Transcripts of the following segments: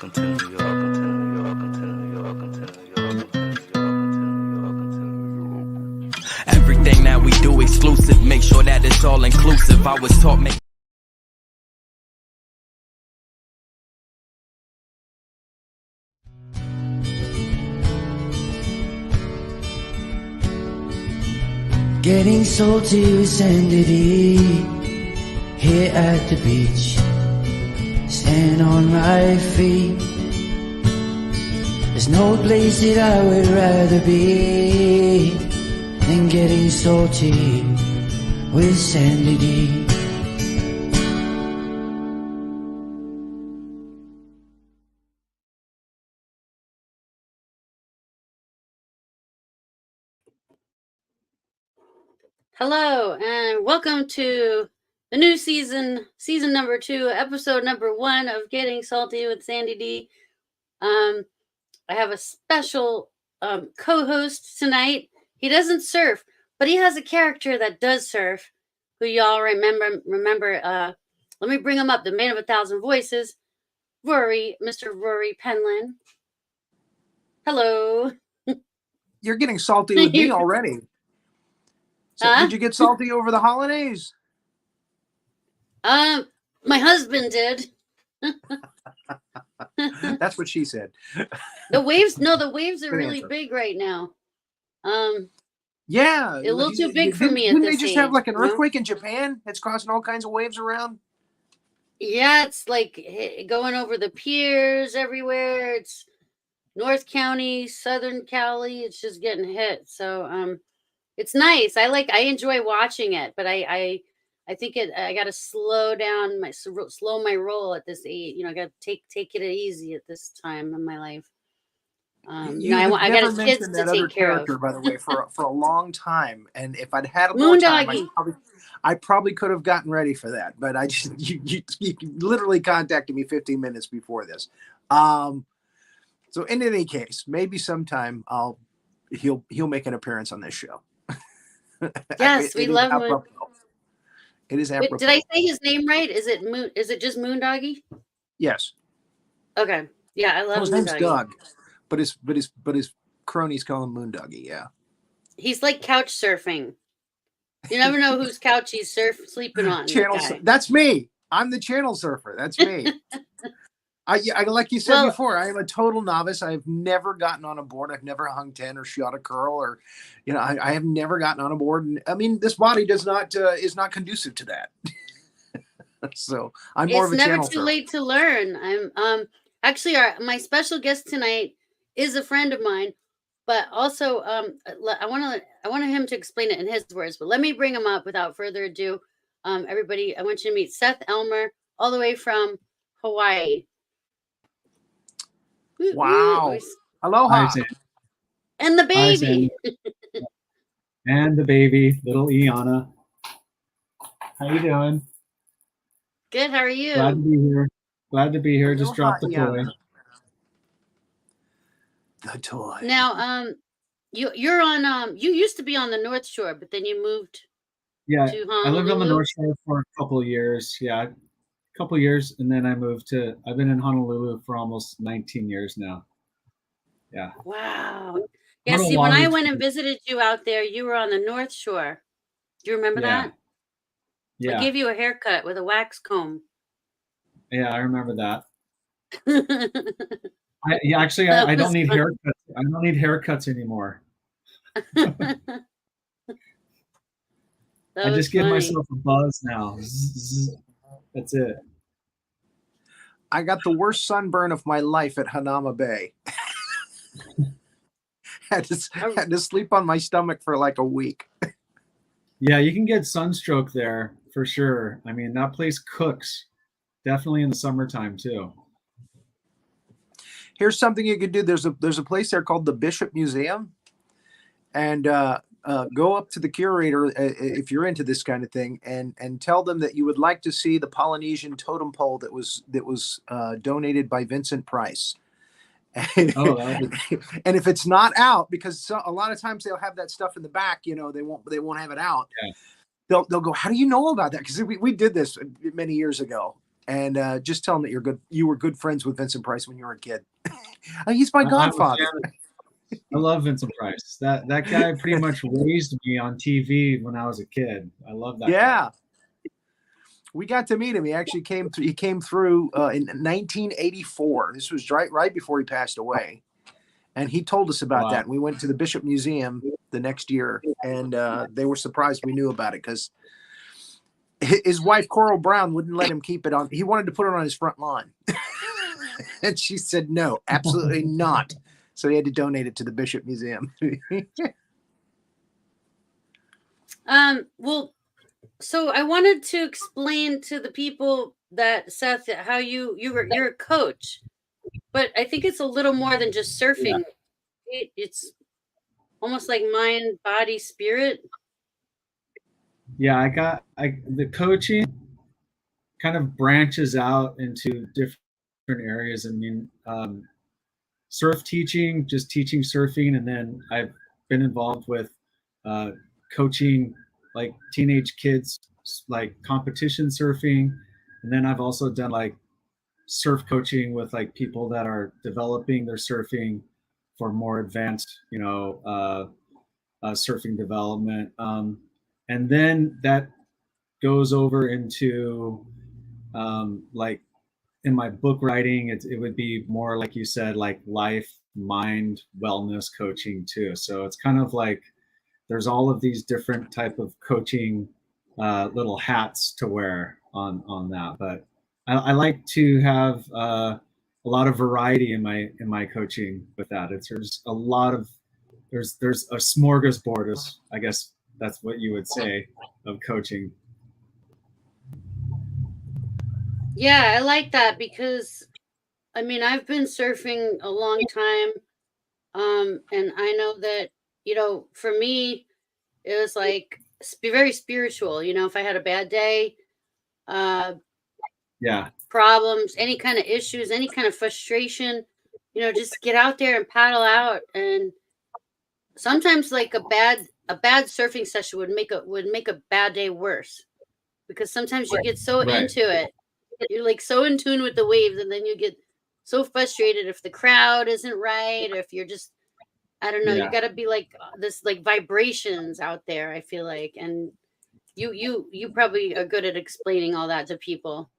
Everything that we do exclusive, make sure that it's all inclusive. I was taught make Getting salty with Sandie Dee here at the beach. Stand on my feet. There's no place that I would rather be than getting salty with Sandie Dee. Hello and welcome to the new season number 2, episode number 1 of Getting Salty with Sandie Dee. I have a special co-host tonight. He doesn't surf, but he has a character that does surf, who y'all remember. Let me bring him up, the man of 1,000 voices, Mr. Rory Penland. Hello. You're getting salty with me already. So did you get salty over the holidays? My husband did. That's what she said. The waves are really big right now. Yeah. A little too big for me at Didn't this they just age, have like an earthquake in Japan? It's causing all kinds of waves around. Yeah, it's like going over the piers everywhere. It's North County, Southern Cali. It's just getting hit. So, it's nice. I enjoy watching it, but I think I got to slow my roll at this age. I got to take it easy at this time in my life. I got kids to take care of. By the way, for a long time, and if I'd had more time, I probably could have gotten ready for that. But I just you literally contacted me 15 minutes before this. So in any case, maybe sometime he'll make an appearance on this show. Yes, we love him. It is apropos. Did I say his name right? Is it just Moondoggy? Yes. Okay. Yeah, I love his Moondoggy. name's Doug, but his cronies call him Moondoggy. Yeah. He's like couch surfing. You never know whose couch he's sleeping on. That's me. I'm the channel surfer. That's me. I like you said before, I am a total novice. I've never gotten on a board. I've never hung 10 or shot a curl, or, I have never gotten on a board. And I mean, this body is not conducive to that. So I'm more of a channel surfer. It's never too late to learn. I'm actually my special guest tonight is a friend of mine, but also I want him to explain it in his words. But let me bring him up without further ado. Everybody, I want you to meet Seth Elmer, all the way from Hawaii. Wow. Aloha. And the baby. And the baby, little Iana. How you doing? Good. How are you? Glad to be here. Just dropped the toy. The toy. Now, you're on. You used to be on the North Shore, but then you moved. Yeah, to Honolulu. I lived on the North Shore for a couple of years. Yeah, couple years, and then I've been in Honolulu for almost 19 years now. Yeah. Wow. Yeah, see, when I went and visited you out there, you were on the North Shore. Do you remember that? Yeah. I gave you a haircut with a wax comb. Yeah, I remember that. I don't need haircuts. I don't need haircuts anymore. I just give myself a buzz now. That's it. I got the worst sunburn of my life at Hanauma Bay. had to sleep on my stomach for like a week. Yeah, you can get sunstroke there for sure. I mean, that place cooks. Definitely in the summertime too. Here's something you could do. There's a place there called the Bishop Museum, and go up to the curator if you're into this kind of thing, and tell them that you would like to see the Polynesian totem pole that was donated by Vincent Price. And if it's not out, because a lot of times they'll have that stuff in the back, they won't have it out. Yeah. They'll go, how do you know about that? Because we did this many years ago, and just tell him that you were good friends with Vincent Price when you were a kid. He's my I'm a godfather. fan. I love Vincent Price. That guy pretty much raised me on TV when I was a kid. I love that. Yeah. Guy. We got to meet him. He actually came through. He came through in 1984. This was right before he passed away, and he told us about Wow. that. We went to the Bishop Museum the next year, and they were surprised we knew about it because his wife Coral Brown wouldn't let him keep it on. He wanted to put it on his front lawn, and she said no, absolutely not. So he had to donate it to the Bishop Museum. Well, so I wanted to explain to the people that Seth, how you're a coach, but I think it's a little more than just surfing. Yeah. It's almost like mind, body, spirit. Yeah, the coaching kind of branches out into different areas. I mean, surf teaching, just teaching surfing, and then I've been involved with coaching like teenage kids, like competition surfing, and then I've also done like surf coaching with like people that are developing their surfing for more advanced, surfing development, and then that goes over into like in my book writing, it would be more like you said, like life, mind, wellness coaching too. So it's kind of like there's all of these different type of coaching little hats to wear on that. But I like to have a lot of variety in my coaching with that. There's a lot of there's a smorgasbord, I guess that's what you would say, of coaching. Yeah, I like that because I mean I've been surfing a long time, and I know that for me it was like very spiritual. If I had a bad day, Yeah, problems, any kind of issues, any kind of frustration, just get out there and paddle out. And sometimes like a bad surfing session would make a bad day worse, because sometimes you get so right. into it, you're like so in tune with the waves, and then you get so frustrated if the crowd isn't right, or if you're just, I don't know, you Yeah. got to be like this, like vibrations out there, I feel like. And you probably are good at explaining all that to people.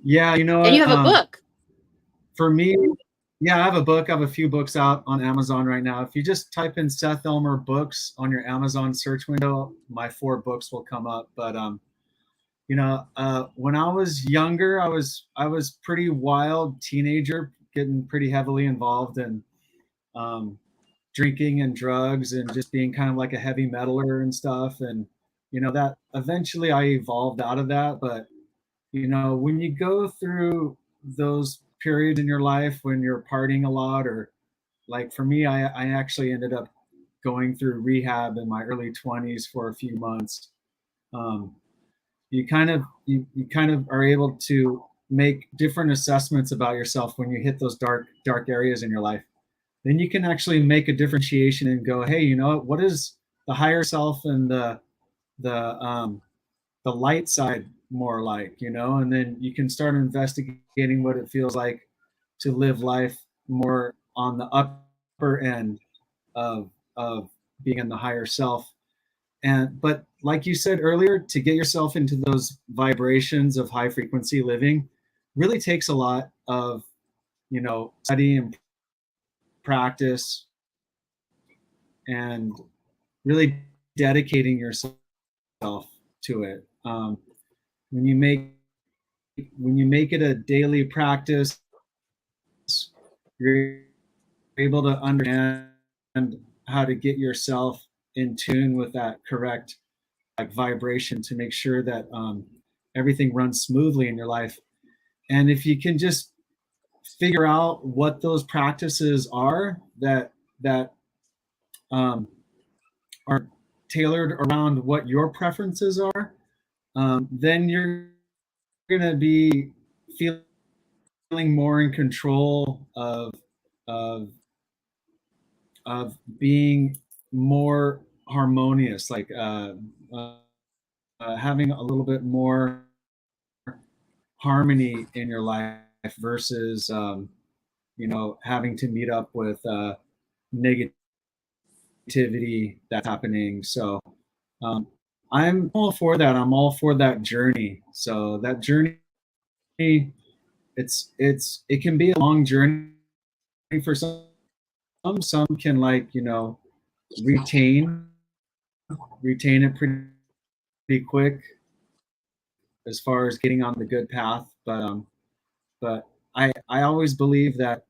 Yeah, And you have a book. For me, yeah, I have a book. I have a few books out on Amazon right now. If you just type in Seth Elmer books on your Amazon search window, my 4 books will come up. But when I was younger, I was pretty wild teenager, getting pretty heavily involved in drinking and drugs and just being kind of like a heavy metaler and stuff. And that eventually I evolved out of that. But when you go through those periods in your life when you're partying a lot, or like for me, I actually ended up going through rehab in my early 20s for a few months. You kind of are able to make different assessments about yourself when you hit those dark areas in your life. Then you can actually make a differentiation and go, hey, what is the higher self and the light side more like, and then you can start investigating what it feels like to live life more on the upper end of being in the higher self. But like you said earlier, to get yourself into those vibrations of high frequency living really takes a lot of study and practice, and really dedicating yourself to it. When you make it a daily practice, you're able to understand how to get yourself in tune with that correct vibration to make sure that everything runs smoothly in your life. And if you can just figure out what those practices are that are tailored around what your preferences are, then you're going to be feeling more in control of being more harmonious, like having a little bit more harmony in your life versus having to meet up with negativity that's happening. So I'm all for that. I'm all for that journey. So that journey, it can be a long journey for some. Some can retain it pretty quick as far as getting on the good path. But I always believe that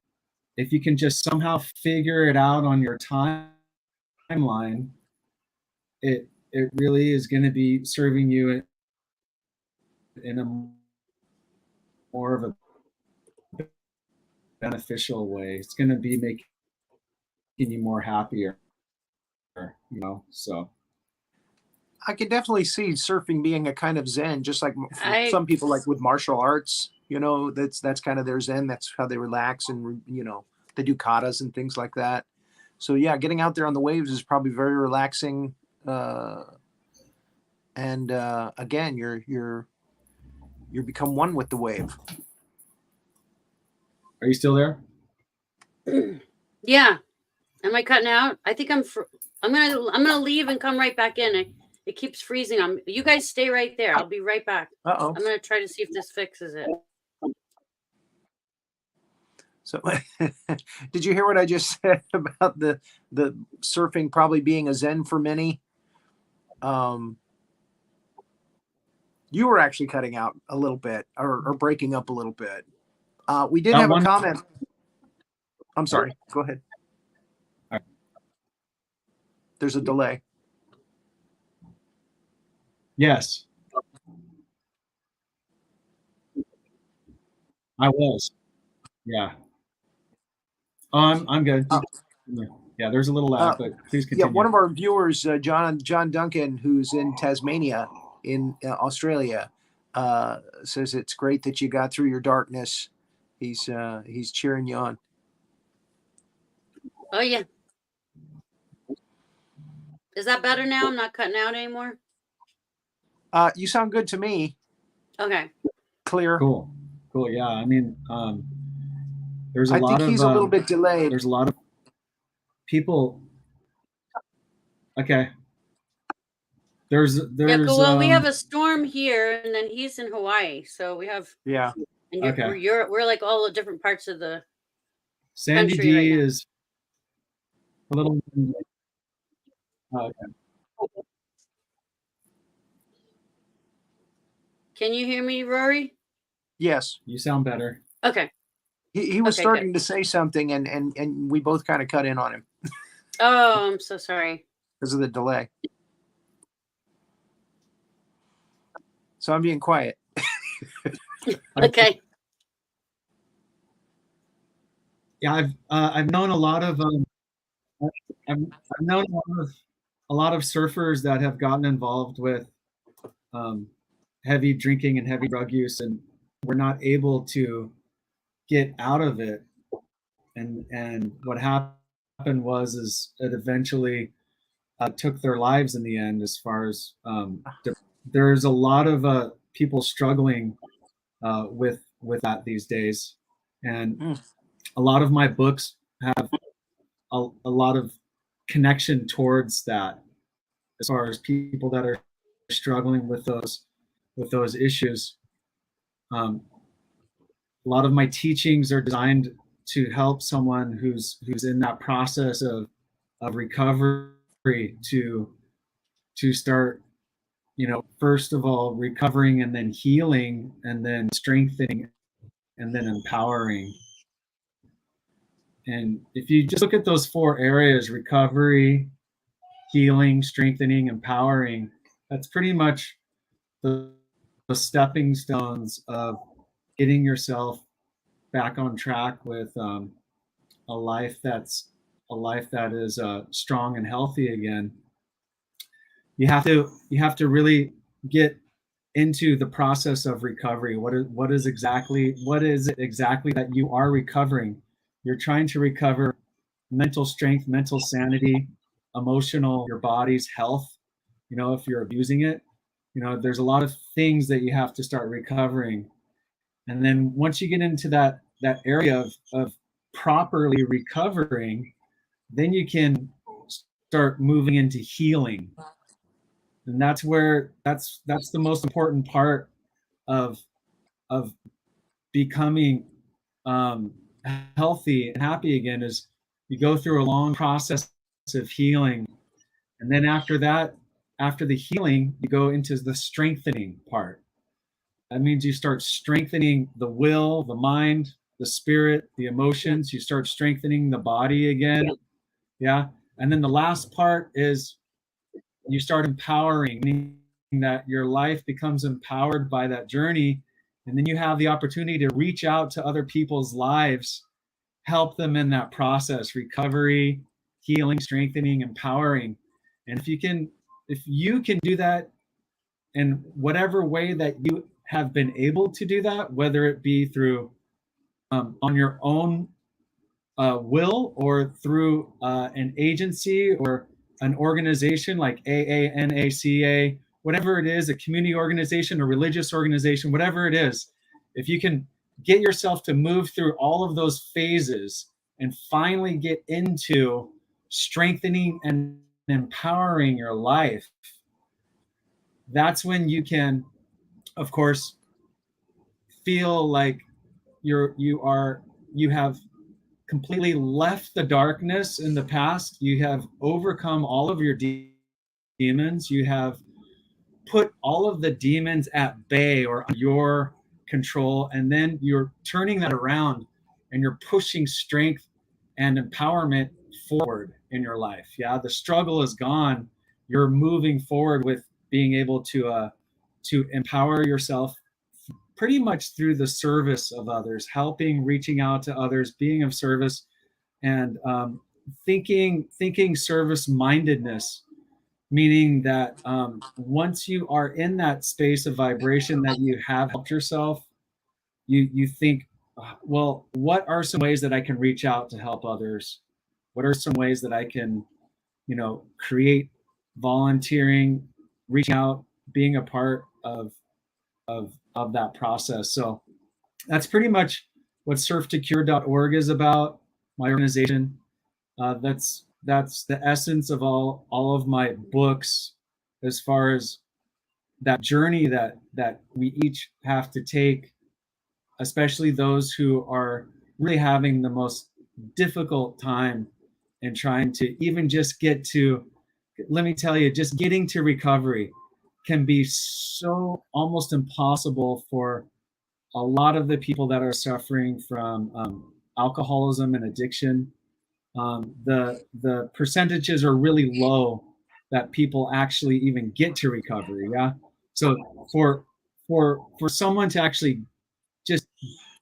if you can just somehow figure it out on your timeline, it really is going to be serving you in a more of a beneficial way. It's going to be making you more happier, so. I can definitely see surfing being a kind of Zen, just like some people like with martial arts, that's kind of their Zen. That's how they relax, and, they do katas and things like that. So yeah, getting out there on the waves is probably very relaxing. And again, you're become one with the wave. Are you still there? Yeah. Am I cutting out? I think I'm gonna leave and come right back in. It keeps freezing. You guys stay right there. I'll be right back. Uh-oh. I'm gonna try to see if this fixes it. So did you hear what I just said about the surfing probably being a Zen for many? You were actually cutting out a little bit or breaking up a little bit. We did have a comment. I'm sorry. Go ahead. All right. There's a delay. Yes. I was. Yeah. I'm good. Yeah, there's a little lag, but please continue. Yeah, one of our viewers, John Duncan, who's in Tasmania in Australia, says it's great that you got through your darkness. He's cheering you on. Oh yeah. Is that better now? I'm not cutting out anymore. You sound good to me. Okay. Clear. Cool. Yeah. I mean, there's I think he's a little bit delayed. There's a lot of people. Okay. There's yeah. Cool. Well, we have a storm here, and then he's in Hawaii, so we have. Yeah. And we're like all the different parts of the. Sandie Dee is a little. Okay. Can you hear me, Rory? Yes. You sound better. Okay. He was starting to say something, and we both kind of cut in on him. Oh, I'm so sorry. Because of the delay. So I'm being quiet. Okay. Yeah, I've known a lot of I've known a lot of surfers that have gotten involved with heavy drinking and heavy drug use, and were not able to get out of it. And what happened was it eventually took their lives in the end. As far as there's a lot of people struggling with that these days, and a lot of my books have a lot of connection towards that, as far as people that are struggling with those issues. A lot of my teachings are designed to help someone who's in that process of recovery to start, first of all recovering, and then healing, and then strengthening, and then empowering. And if you just look at those 4 areas: recovery, healing, strengthening, empowering, that's pretty much the stepping stones of getting yourself back on track with a life that is strong and healthy again. You have to really get into the process of recovery. What is it exactly that you are recovering? You're trying to recover mental strength, mental sanity, your body's health. If you're abusing it, there's a lot of things that you have to start recovering. And then once you get into that area of properly recovering, then you can start moving into healing. And that's where that's the most important part of becoming healthy and happy again, is you go through a long process of healing. And then after that, after the healing, you go into the strengthening part. That means you start strengthening the will, the mind, the spirit, the emotions. You start strengthening the body again. Yeah. And then the last part is you start empowering, meaning that your life becomes empowered by that journey. And then you have the opportunity to reach out to other people's lives, help them in that process, recovery, healing, strengthening, empowering. And if you can do that in whatever way that you have been able to do that, whether it be through on your own will, or through an agency or an organization like AANACA, whatever it is, a community organization, a religious organization, whatever it is, if you can get yourself to move through all of those phases and finally get into strengthening and empowering your life, that's when you can, of course, feel like you have completely left the darkness in the past. You have overcome all of your demons. You have put all of the demons at bay or under your control, and then you're turning that around and you're pushing strength and empowerment forward in your life. Yeah, the struggle is gone. You're moving forward with being able to empower yourself pretty much through the service of others, helping, reaching out to others, being of service, and thinking service mindedness, meaning that once you are in that space of vibration that you have helped yourself, you think, well, what are some ways that I can reach out to help others? What are some ways that I can, create volunteering, reaching out, being a part of that process? So that's pretty much what surftocure.org is about, my organization. That's the essence of all of my books, as far as that journey that we each have to take, especially those who are really having the most difficult time and trying to even just get to, let me tell you, just getting to recovery can be so almost impossible for a lot of the people that are suffering from alcoholism and addiction. The percentages are really low that people actually even get to recovery. Yeah. So for someone to actually just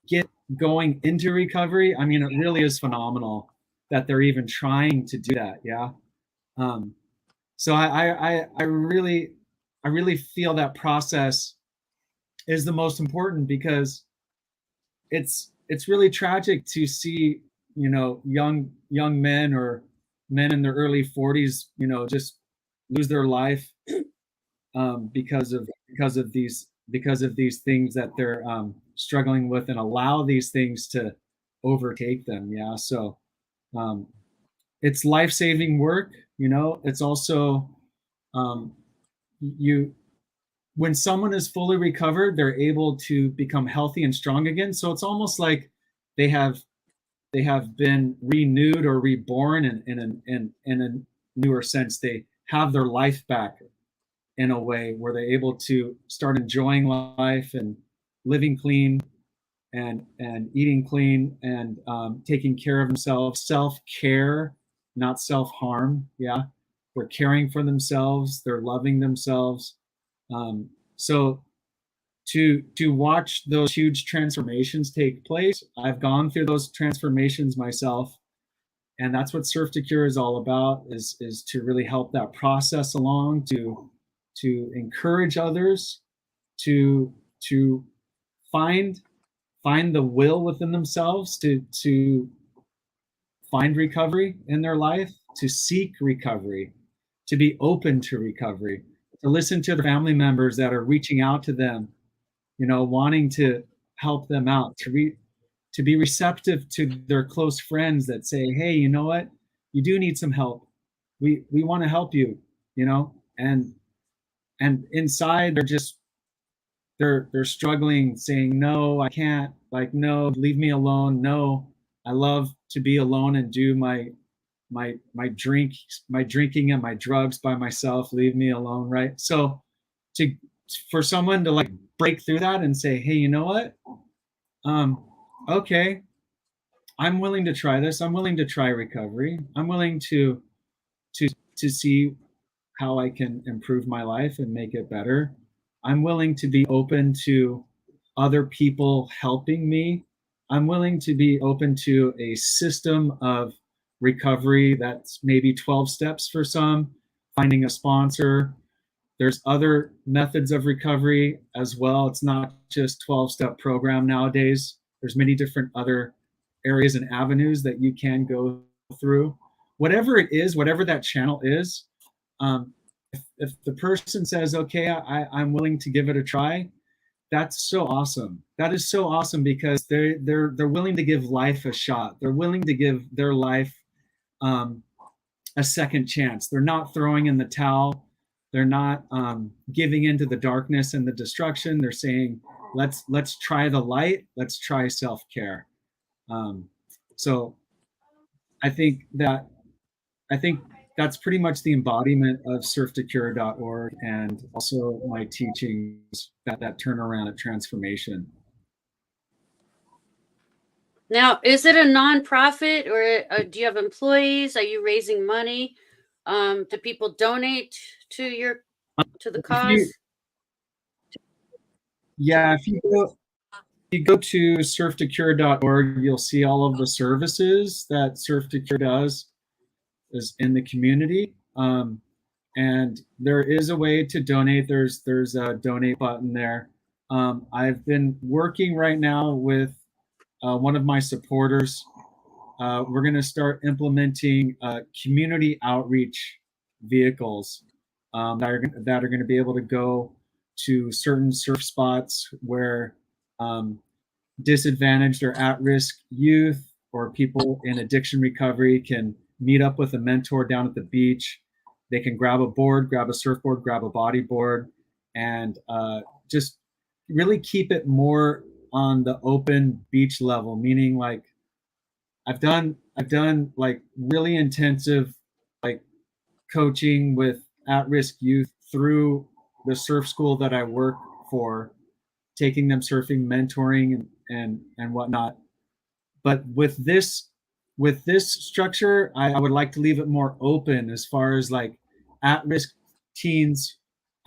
get going into recovery, I mean, it really is phenomenal that they're even trying to do that. Yeah. So I really feel that process is the most important, because it's really tragic to see, young men or men in their early 40s, just lose their life because of these things that they're struggling with, and allow these things to overtake them. Yeah. So it's life-saving work. It's also when someone is fully recovered, they're able to become healthy and strong again. So it's almost like they have been renewed or reborn in a newer sense. They have their life back in a way where they're able to start enjoying life and living clean and eating clean and taking care of themselves. Self-care, not self-harm. Yeah. They're caring for themselves. They're loving themselves. So to watch those huge transformations take place, I've gone through those transformations myself, and that's what Surf to Cure is all about, is to really help that process along, to encourage others to find the will within themselves to find recovery in their life, to seek recovery, to be open to recovery, to listen to the family members that are reaching out to them, wanting to help them out, to be receptive to their close friends that say, hey, you know what, you do need some help, we want to help you, you know. And inside they're struggling, saying, no, I can't, like, no, leave me alone, no, I love to be alone and do my drinking and my drugs by myself, leave me alone, right? So to for someone to like break through that and say, hey, you know what, okay, I'm willing to try this, I'm willing to try recovery, I'm willing to see how I can improve my life and make it better. I'm willing to be open to other people helping me. I'm willing to be open to a system of recovery that's maybe 12 steps for some, finding a sponsor. There's other methods of recovery as well. It's not just 12-step program nowadays. There's many different other areas and avenues that you can go through. Whatever it is, whatever that channel is, if the person says, okay, I'm willing to give it a try, that's so awesome. That is so awesome, because they're willing to give life a shot. They're willing to give their life a second chance. They're not throwing in the towel. They're not giving into the darkness and the destruction. They're saying, let's try the light. Let's try self-care. So I think that's pretty much the embodiment of surftocure.org, and also my teachings, that turnaround of transformation. Now, is it a nonprofit, or do you have employees? Are you raising money? Do people donate to the cause? If you go to surftocure.org, you'll see all of the services that Surf to Cure does is in the community. And there is a way to donate. There's a donate button there. I've been working right now with one of my supporters. We're going to start implementing community outreach vehicles that are going to be able to go to certain surf spots where disadvantaged or at-risk youth or people in addiction recovery can meet up with a mentor down at the beach. They can grab a board, grab a surfboard, grab a bodyboard, and just really keep it more on the open beach level, meaning like I've done like really intensive like coaching with at-risk youth through the surf school that I work for, taking them surfing, mentoring and whatnot. But with this structure, I would like to leave it more open as far as like at-risk teens,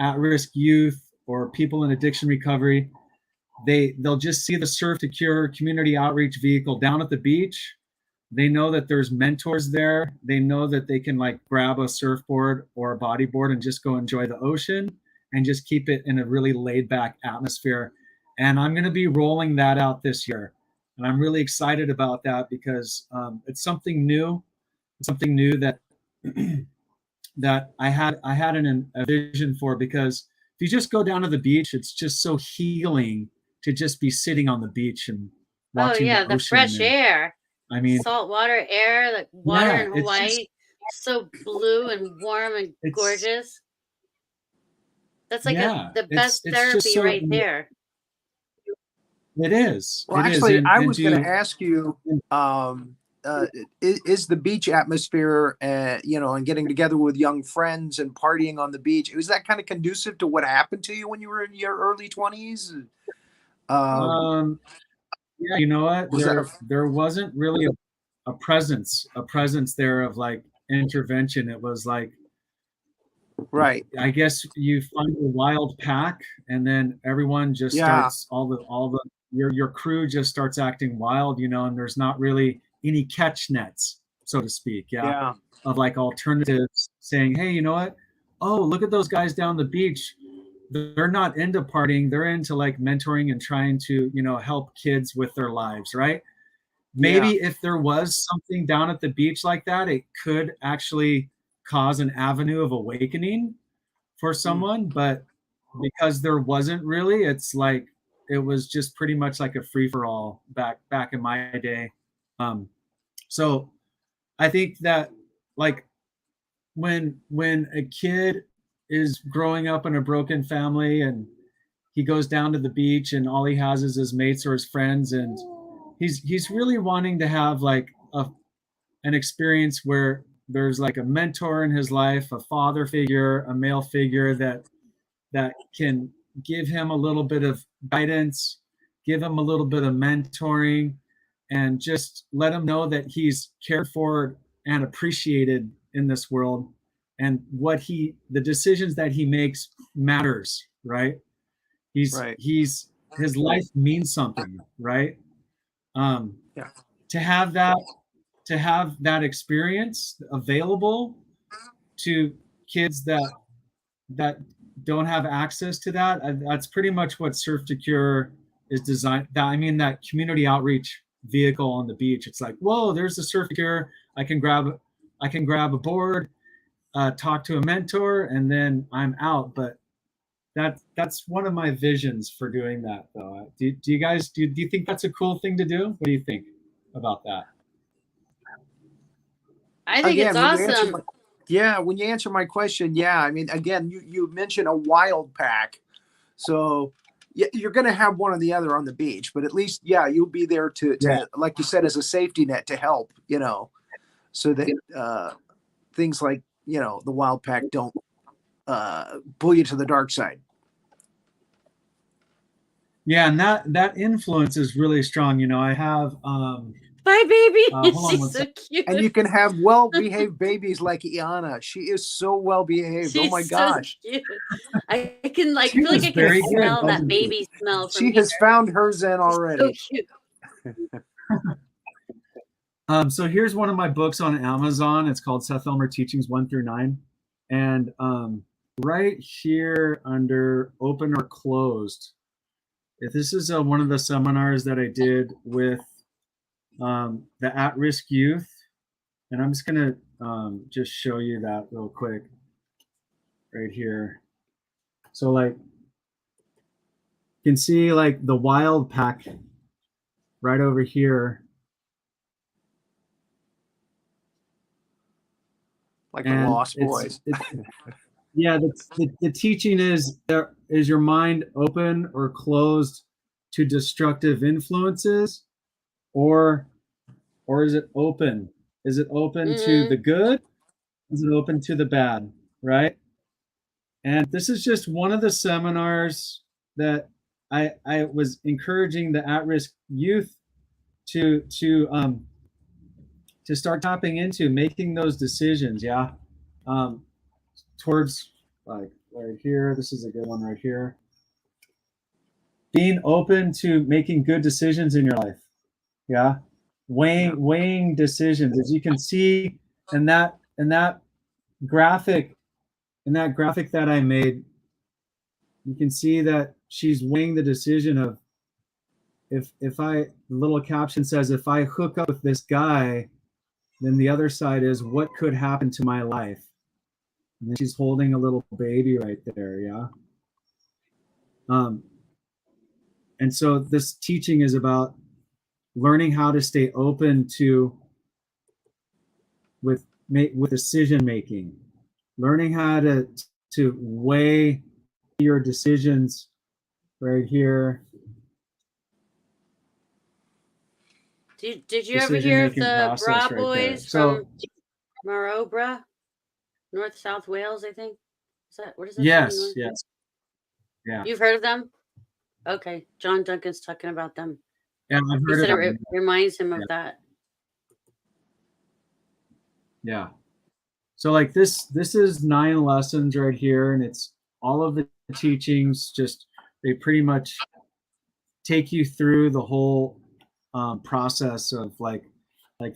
at-risk youth, or people in addiction recovery. They'll just see the Surf to Cure community outreach vehicle down at the beach. They know that there's mentors there. They know that they can like grab a surfboard or a bodyboard and just go enjoy the ocean and just keep it in a really laid back atmosphere. And I'm going to be rolling that out this year. And I'm really excited about that because it's something new. It's something new that that I had a vision for, because if you just go down to the beach, it's just so healing to just be sitting on the beach and watching the ocean. Fresh air. I mean, saltwater air, like water in Hawaii, so blue and warm and gorgeous. That's like the best therapy right there. It is. Well, actually, I was going to ask you, is the beach atmosphere, and getting together with young friends and partying on the beach, was that kind of conducive to what happened to you when you were in your early 20s? Yeah, you know what? There wasn't really a presence there of like intervention. It was like, right. I guess you find a wild pack, and then everyone just starts your crew just starts acting wild, and there's not really any catch nets, so to speak. Yeah. Of like alternatives saying, hey, you know what? Oh, look at those guys down the beach. They're not into partying. They're into like mentoring and trying to, help kids with their lives, right? Maybe if there was something down at the beach like that, it could actually cause an avenue of awakening for someone. But because there wasn't really, it's like was just pretty much like a free for all back in my day. So I think that like when a kid is growing up in a broken family and he goes down to the beach and all he has is his mates or his friends, and he's really wanting to have like an experience where there's like a mentor in his life, a father figure, a male figure that can give him a little bit of guidance, give him a little bit of mentoring, and just let him know that he's cared for and appreciated in this world, and the decisions that he makes matters, right? His life means something, right? Yeah. To have that experience available to kids that don't have access to that, that's pretty much what Surf to Cure is designed. That community outreach vehicle on the beach. It's like, whoa, there's the Surf to Cure. I can grab a board, talk to a mentor, and then I'm out. But that's one of my visions for doing that, though. Do you guys do you think that's a cool thing to do? What do you think about that? I think it's awesome. When you answer my question, yeah. I mean, again, you mentioned a wild pack, so you're going to have one or the other on the beach, but at least, you'll be there to like you said, as a safety net to help, so that things like, the wild pack don't pull you to the dark side. Yeah, and that influence is really strong. I have Bye, baby. She's so cute. And you can have well-behaved babies like Iana. She is so well-behaved. Oh my gosh. So cute. I can feel like I can smell that baby smell. She has found her zen already. So cute. So here's one of my books on Amazon. It's called Seth Elmer Teachings 1-9. And right here under open or closed, if this is one of the seminars that I did with the at-risk youth, and I'm just gonna just show you that real quick right here. So like you can see like the wild pack right over here, like the Lost Boys. Yeah, the teaching is your mind open or closed to destructive influences, or is it open? Is it open to the good? Is it open to the bad? Right? And this is just one of the seminars that I was encouraging the at-risk youth to start tapping into, making those decisions. Yeah. Towards like right here. This is a good one right here. Being open to making good decisions in your life. Yeah. Weighing decisions. As you can see in that graphic that I made, you can see that she's weighing the decision of the little caption says, if I hook up with this guy, then the other side is what could happen to my life. And then she's holding a little baby right there, yeah. And so this teaching is about learning how to stay open with decision making, learning how to weigh your decisions right here. Did you ever hear of the Bra Boys from Marobra? North South Wales, I think. What is that? Yes. Yeah. You've heard of them? Okay. John Duncan's talking about them. Yeah, I've heard of them. It reminds him of yeah. that. Yeah. So like this is 9 lessons right here, and it's all of the teachings. Just they pretty much take you through the whole process of like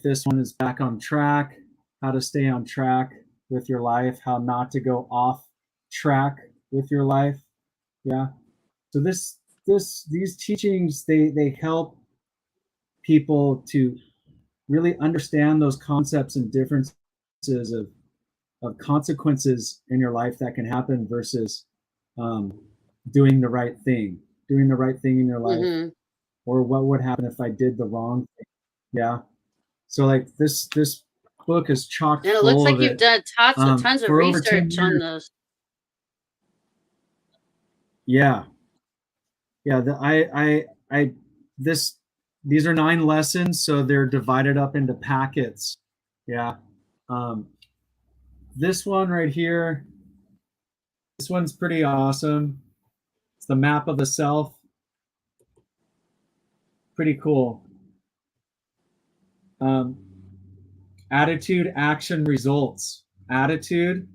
this one is back on track, how to stay on track with your life, how not to go off track with your life. Yeah. So these teachings, they help people to really understand those concepts and differences of consequences in your life that can happen versus doing the right thing, doing the right thing in your life, Mm-hmm. or what would happen if I did the wrong thing. Yeah. So like this book is chock And it looks full like of you've it. done tons of For over 10 research on years. those. Yeah. These are 9 lessons, so they're divided up into packets. Yeah. This one right here, this one's pretty awesome. It's the map of the self. Pretty cool. Attitude, action, results. Attitude,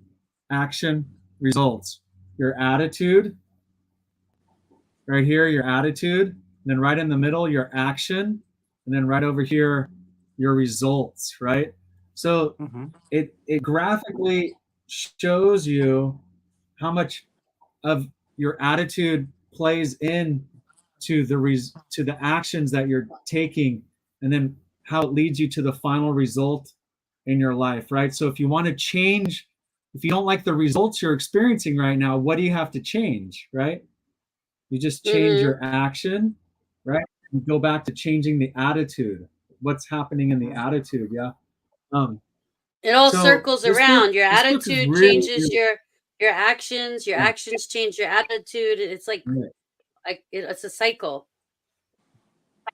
action, results. Your attitude, right here, your attitude. And then right in the middle, your action. And then right over here, your results, right? So it graphically shows you how much of your attitude plays in to the actions that you're taking, and then how it leads you to the final result in your life, right? So if you want to change, if you don't like the results you're experiencing right now, what do you have to change, right? You just change your action, right? And go back to changing the attitude. What's happening in the attitude? Yeah. It all So circles around. Your this book is attitude really, changes your actions. Your actions change your attitude. It's like it's a cycle.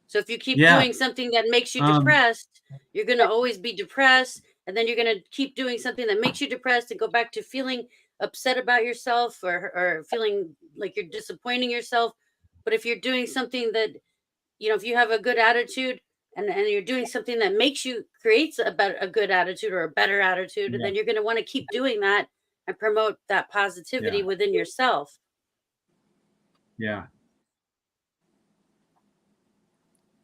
So if you keep doing something that makes you depressed, you're going to always be depressed, and then you're going to keep doing something that makes you depressed and go back to feeling upset about yourself or feeling like you're disappointing yourself. But if you're doing something that, if you have a good attitude and you're doing something that creates a good attitude or a better attitude, then you're going to want to keep doing that and promote that positivity within yourself. Yeah.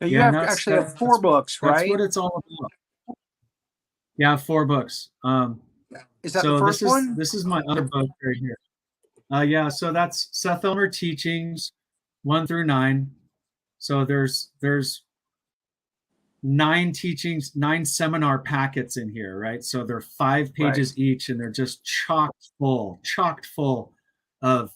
Now you actually have 4 books, right? That's what it's all about. Yeah, 4 books. Is that the first one? This is my other book right here. Yeah, so that's Seth Elmer Teachings 1 through 9. So there's 9 teachings, 9 seminar packets in here, right? So they're 5 pages each, and they're just chocked full of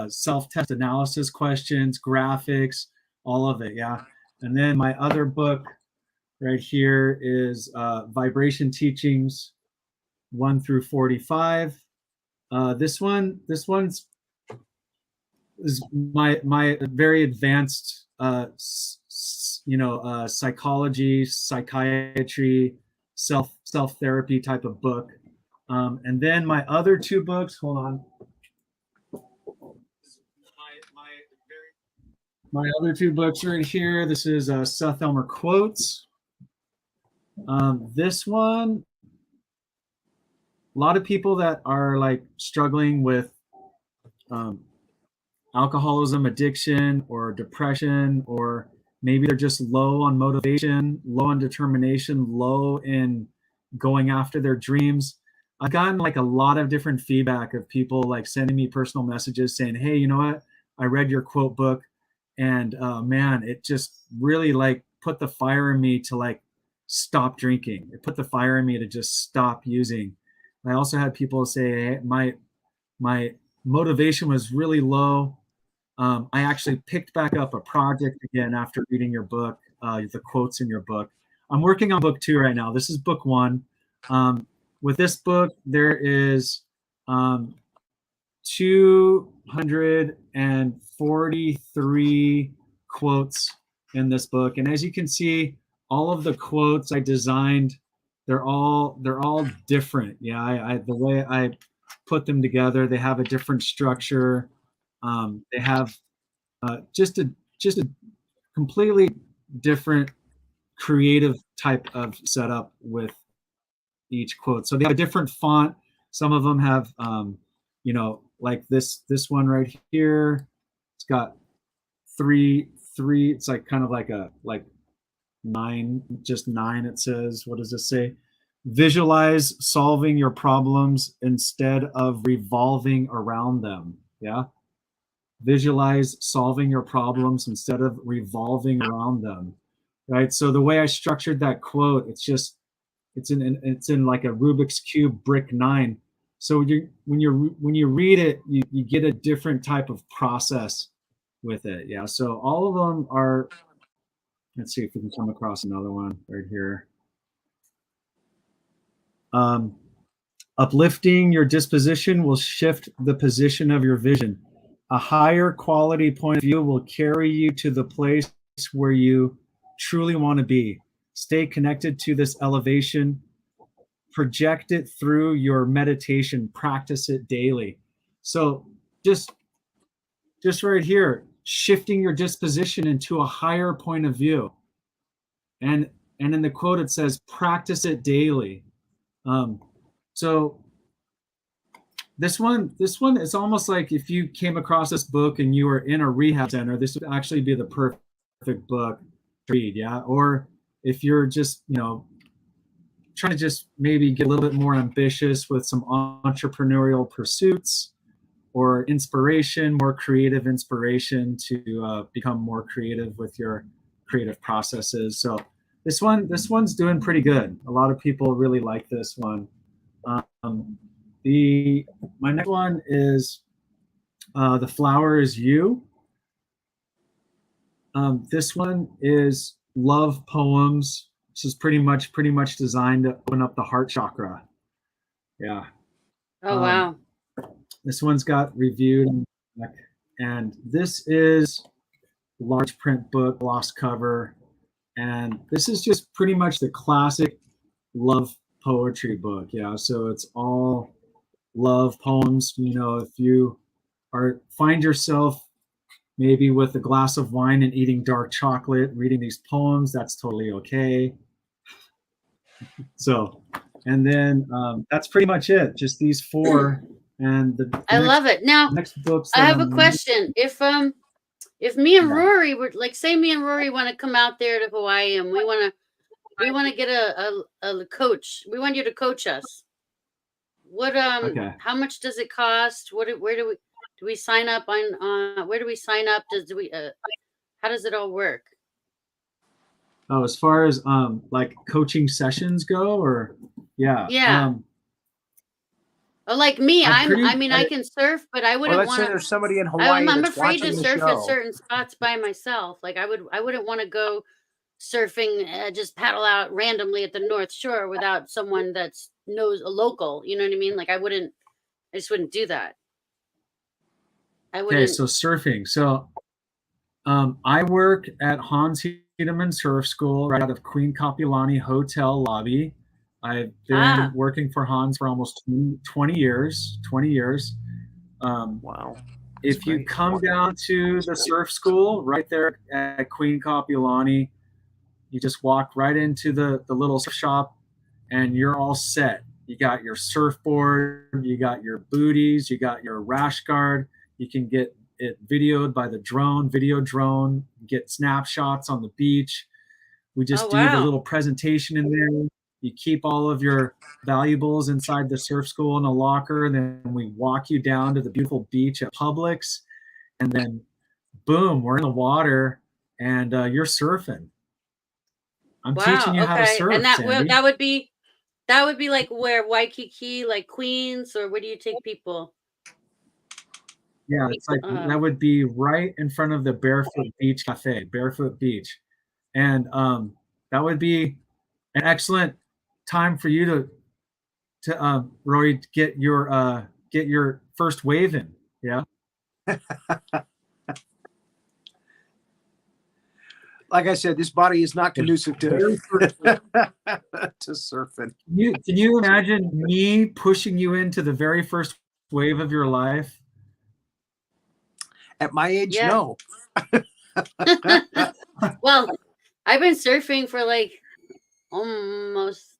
self-test analysis questions, graphics, all of it. Yeah. And then my other book right here is Vibration Teachings 1 through 45. This one's is my very advanced psychology, psychiatry, self therapy type of book. And then my other 2 books, hold on. My other 2 books right here. This is Seth Elmer Quotes. This one, a lot of people that are like struggling with alcoholism, addiction, or depression, or maybe they're just low on motivation, low on determination, low in going after their dreams. I've gotten like a lot of different feedback of people like sending me personal messages saying, hey, you know what? I read your quote book, and man, it just really like put the fire in me to like stop drinking. It put the fire in me to just stop using. I also had people say, hey, my motivation was really low. I actually picked back up a project again after reading your book, the quotes in your book. I'm working on book 2 right now. This is book 1. With this book, there is 243 quotes in this book. And as you can see, all of the quotes I designed, they're all different. Yeah, the way I put them together, they have a different structure. They have just a completely different creative type of setup with each quote. So they have a different font. Some of them have, like this one right here. It's got three. It's like kind of like 9, just 9. It says, what does it say? Visualize solving your problems instead of revolving around them. Yeah. Visualize solving your problems instead of revolving around them. Right. So the way I structured that quote, it's in like a Rubik's Cube brick 9. So when you read it, you get a different type of process with it. Yeah. So all of them are. Let's see if we can come across another one right here. Uplifting your disposition will shift the position of your vision. A higher quality point of view will carry you to the place where you truly want to be. Stay connected to this elevation. Project it through your meditation. Practice it daily. So just right here, shifting your disposition into a higher point of view. And in the quote, it says, practice it daily. So this one is almost like if you came across this book and you were in a rehab center, this would actually be the perfect book to read. Yeah. Or if you're just, trying to just maybe get a little bit more ambitious with some entrepreneurial pursuits or inspiration, more creative inspiration to become more creative with your creative processes. So this one's doing pretty good. A lot of people really like this one. My next one is The Flower Is You. This one is love poems. This is pretty much designed to open up the heart chakra. Yeah. Oh wow. This one's got reviewed, and this is large print book, gloss cover, and this is just pretty much the classic love poetry book. Yeah, so it's all love poems. If you find yourself maybe with a glass of wine and eating dark chocolate, reading these poems, that's totally okay. So, and then that's pretty much it. Just these four. And I love it. Now, next books. I have a question. If me and Rory would say me and Rory want to come out there to Hawaii and we want to get a coach. We want you to coach us. What okay. How much does it cost? Where do we sign up on where do we sign up? How does it all work? Oh, as far as like coaching sessions go, or yeah. Like me, I can surf, but I wouldn't want to. There's somebody in Hawaii. I'm afraid to surf at certain spots by myself. Like I wouldn't want to go surfing, just paddle out randomly at the North Shore without someone that's knows a local. You know what I mean? Like I just wouldn't do that. I wouldn't. Okay, so surfing. So, I work at Hans Hedemann Surf School right out of Queen Kapiolani Hotel lobby. I've been working for Hans for almost 20 years. Wow. If you come down to the surf school right there at Queen Kapiolani, you just walk right into the little surf shop and you're all set. You got your surfboard, you got your booties, you got your rash guard. You can get it videoed by the video drone, get snapshots on the beach. We just do the little presentation in there. You keep all of your valuables inside the surf school in a locker, and then we walk you down to the beautiful beach at Publix, and then boom, we're in the water, and you're surfing. I'm teaching you how to surf, and that Sandie. would be like where Waikiki, like Queens, or where do you take people? Yeah, it's like that would be right in front of the Barefoot Beach Cafe, Barefoot Beach, and that would be an excellent time for you to Rory, get your first wave in. Yeah. Like I said, this body is not conducive to surfing. Can you imagine me pushing you into the very first wave of your life? At my age, no. Well, I've been surfing for like almost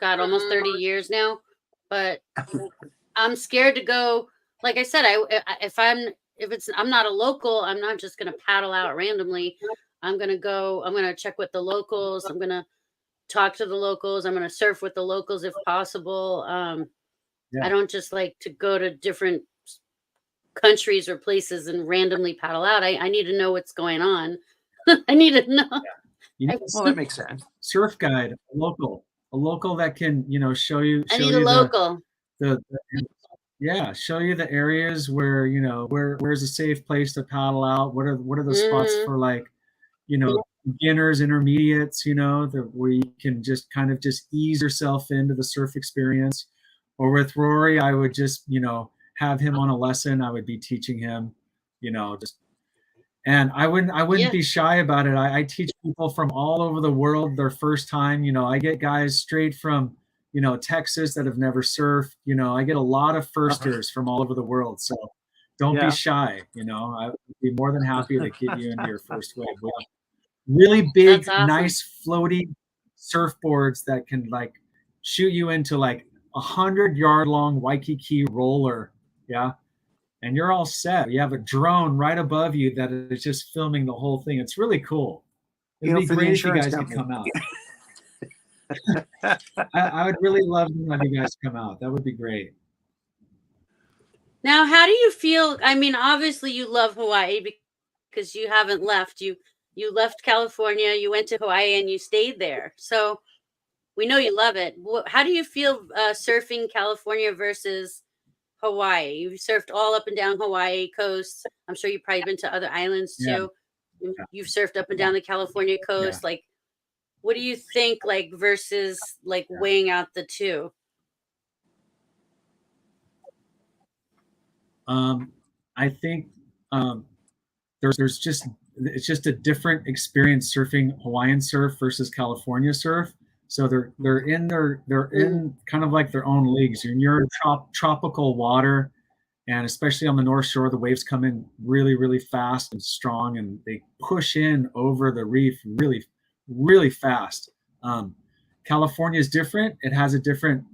30 years now, but I'm scared to go. Like I said, I'm not a local, I'm not just going to paddle out randomly. I'm going to check with the locals. I'm going to talk to the locals. I'm going to surf with the locals if possible. I don't just like to go to different countries or places and randomly paddle out. I need to know what's going on. I need to know. Well, that makes sense. Surf guide, a local that can, show you. I need a local. Yeah, show you the areas where, you know, where's a safe place to paddle out. What are the spots Mm, for, like, you know, beginners, intermediates, you know, where you can just kind of just ease yourself into the surf experience. Or with Rory, I would just, you know, have him on a lesson. I would be teaching him, you know, just, and I wouldn't yeah. be shy about it. I teach people from all over the world their first time. You know, I get guys straight from, you know, Texas that have never surfed. You know, I get a lot of firsters from all over the world. So don't be Yeah. shy. You know, I would be more than happy to get you into your first wave. We have really That's big, awesome. nice, floaty surfboards that can like shoot you into like 100-yard long Waikiki roller. Yeah, and you're all set. You have a drone right above you that is just filming the whole thing. It's really cool. You It'd know, be for the great if you insurance guys could company. come out. I would really love to have you guys come out. That would be great. Now, how do you feel? I mean, obviously you love Hawaii because you haven't left. You left California, you went to Hawaii and you stayed there. So we know you love it. How do you feel surfing California versus Hawaii? You've surfed all up and down Hawaii coast. I'm sure you've probably been to other islands Yeah, too. You've surfed up and down the California yeah, coast. Like, what do you think, like, versus like yeah. weighing out the two? I think um, there's just it's just a different experience surfing Hawaiian surf versus California surf. So they're Mm, in kind of like their own leagues. You're in tropical water, and especially on the North Shore, the waves come in really, really fast and strong, and they push in over the reef really, really fast. Um, California is different. It has a different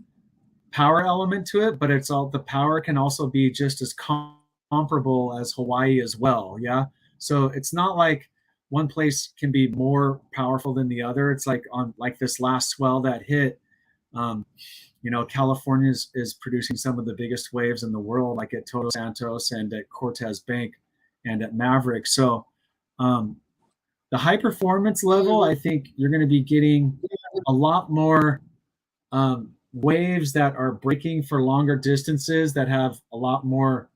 power element to it, but it's all the power can also be just as comparable as Hawaii as well. Yeah. So it's not like one place can be more powerful than the other. It's like on like this last swell that hit. Um, you know, California is producing some of the biggest waves in the world, like at Todos Santos and at Cortez Bank and at Maverick. So um, the high performance level, hmm I think you're going to be getting a lot more waves that are breaking for longer distances that have a lot more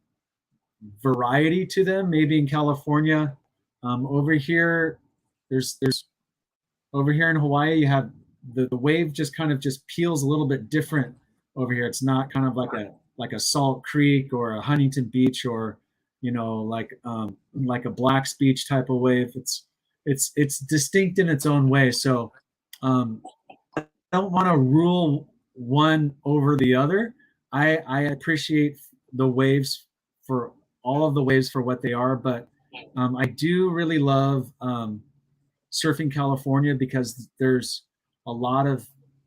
variety to them. Maybe in California, over here, there's over here in Hawaii, you have the wave just kind of just peels a little bit different over here. It's not kind of like a Salt Creek or a Huntington Beach or, you know, like a Black's Beach type of wave. It's distinct in its own way. So um, don't want to rule one over the other. I appreciate the waves for all of the waves for what they are, but I do really love surfing California because there's a lot of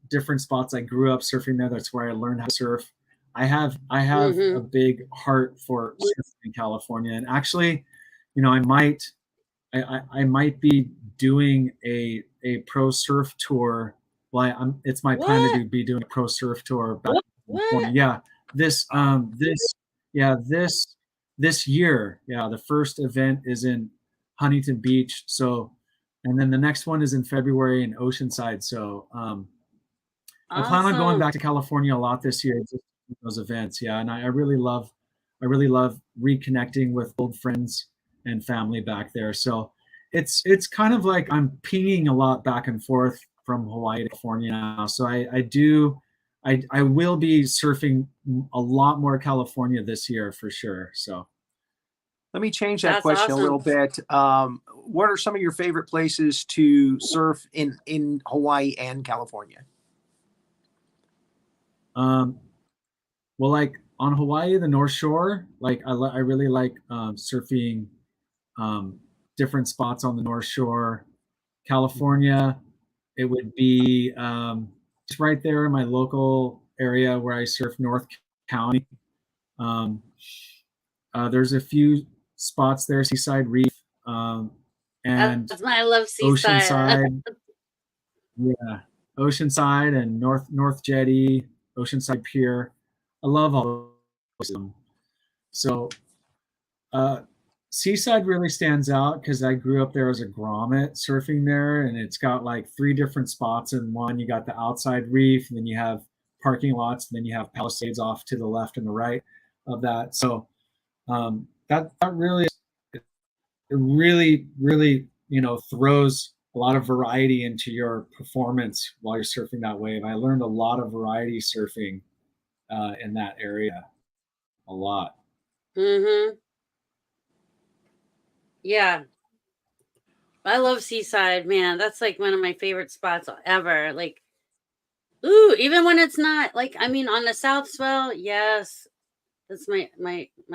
different spots. I grew up surfing there. That's where I learned how to surf. I have a hmm big heart for surfing in California, and actually, you know, I might be doing a pro surf tour. Well, it's my plan What? to be doing a pro surf tour back in California. What? Yeah, this year. Yeah, the first event is in Huntington Beach. So, and then the next one is in February in Oceanside. So, I plan on going Awesome. back to California a lot this year, just those events. Yeah, and I really love reconnecting with old friends and family back there. So it's kind of like I'm pinging a lot back and forth from Hawaii to California now. So I will be surfing a lot more California this year for sure. So Let me change that That's question a awesome. little bit. What are some of your favorite places to surf in Hawaii and California? um, well, like on Hawaii, the North Shore, like I really like surfing um, different spots on the North Shore. California, it would be just right there in my local area where I surf North County. Um, there's a few spots there, Seaside Reef and That's my I love Seaside. Oceanside. Yeah, Oceanside and North Jetty, Oceanside Pier. I love all those. So Uh, Seaside really stands out because I grew up there as a grommet surfing there, and it's got like three different spots in one. You got the outside reef, and then you have parking lots, and then you have Palisades off to the left and the right. of that. So that really, it really, really, throws a lot of variety into your performance while you're surfing that wave. I learned a lot of variety surfing in that area, a lot. Mm-hmm. Yeah. I love Seaside, man. That's like one of my favorite spots ever. Like, ooh, even when it's not like, I mean, on the South Swell, yes, that's my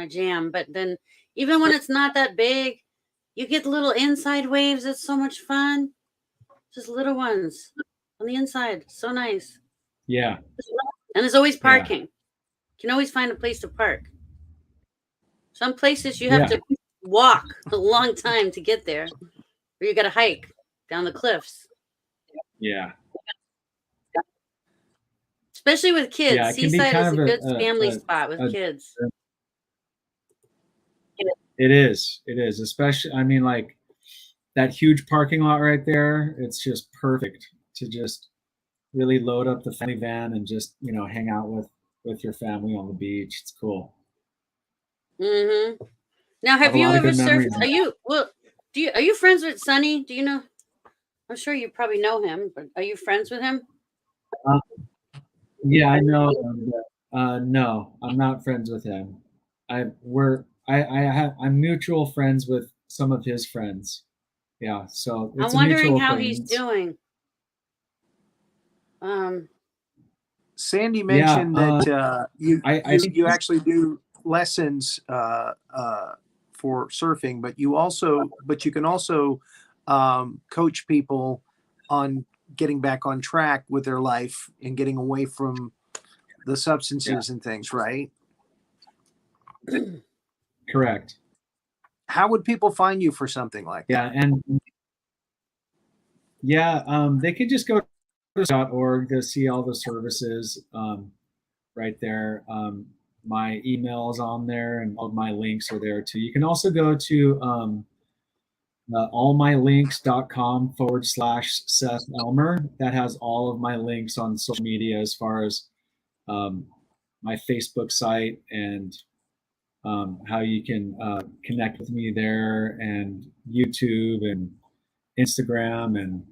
jam. But then even when it's not that big, you get little inside waves. It's so much fun. Just little ones on the inside. So nice. Yeah. And there's always Yeah. parking. You can always find a place to park. Some places you have to walk a long time to get there, or you got to hike down the cliffs. Yeah. Especially with kids. Yeah, it can be Seaside is a kind of good family spot with kids. It is. It is. Especially, I mean, like that huge parking lot right there. It's just perfect to just really load up the family van and just, hang out with your family on the beach. It's cool. Mm-hmm. Now, have you ever surfed? Are you friends with Sonny? Do you know? I'm sure you probably know him, but are you friends with him? Yeah, I know him, but no, I'm not friends with him. I'm mutual friends with some of his friends. Yeah, so it's I'm wondering mutual how he's acquaintance. doing. Sandy mentioned that you actually do lessons for surfing, but you can also coach people on getting back on track with their life and getting away from the substances and things, right? Correct. How would people find you for something like that? They could just go to .org to see all the services right there. My email is on there, and all my links are there too. You can also go to allmylinks.com/Seth Elmer. That has all of my links on social media as far as my Facebook site and how you can connect with me there, and YouTube and Instagram and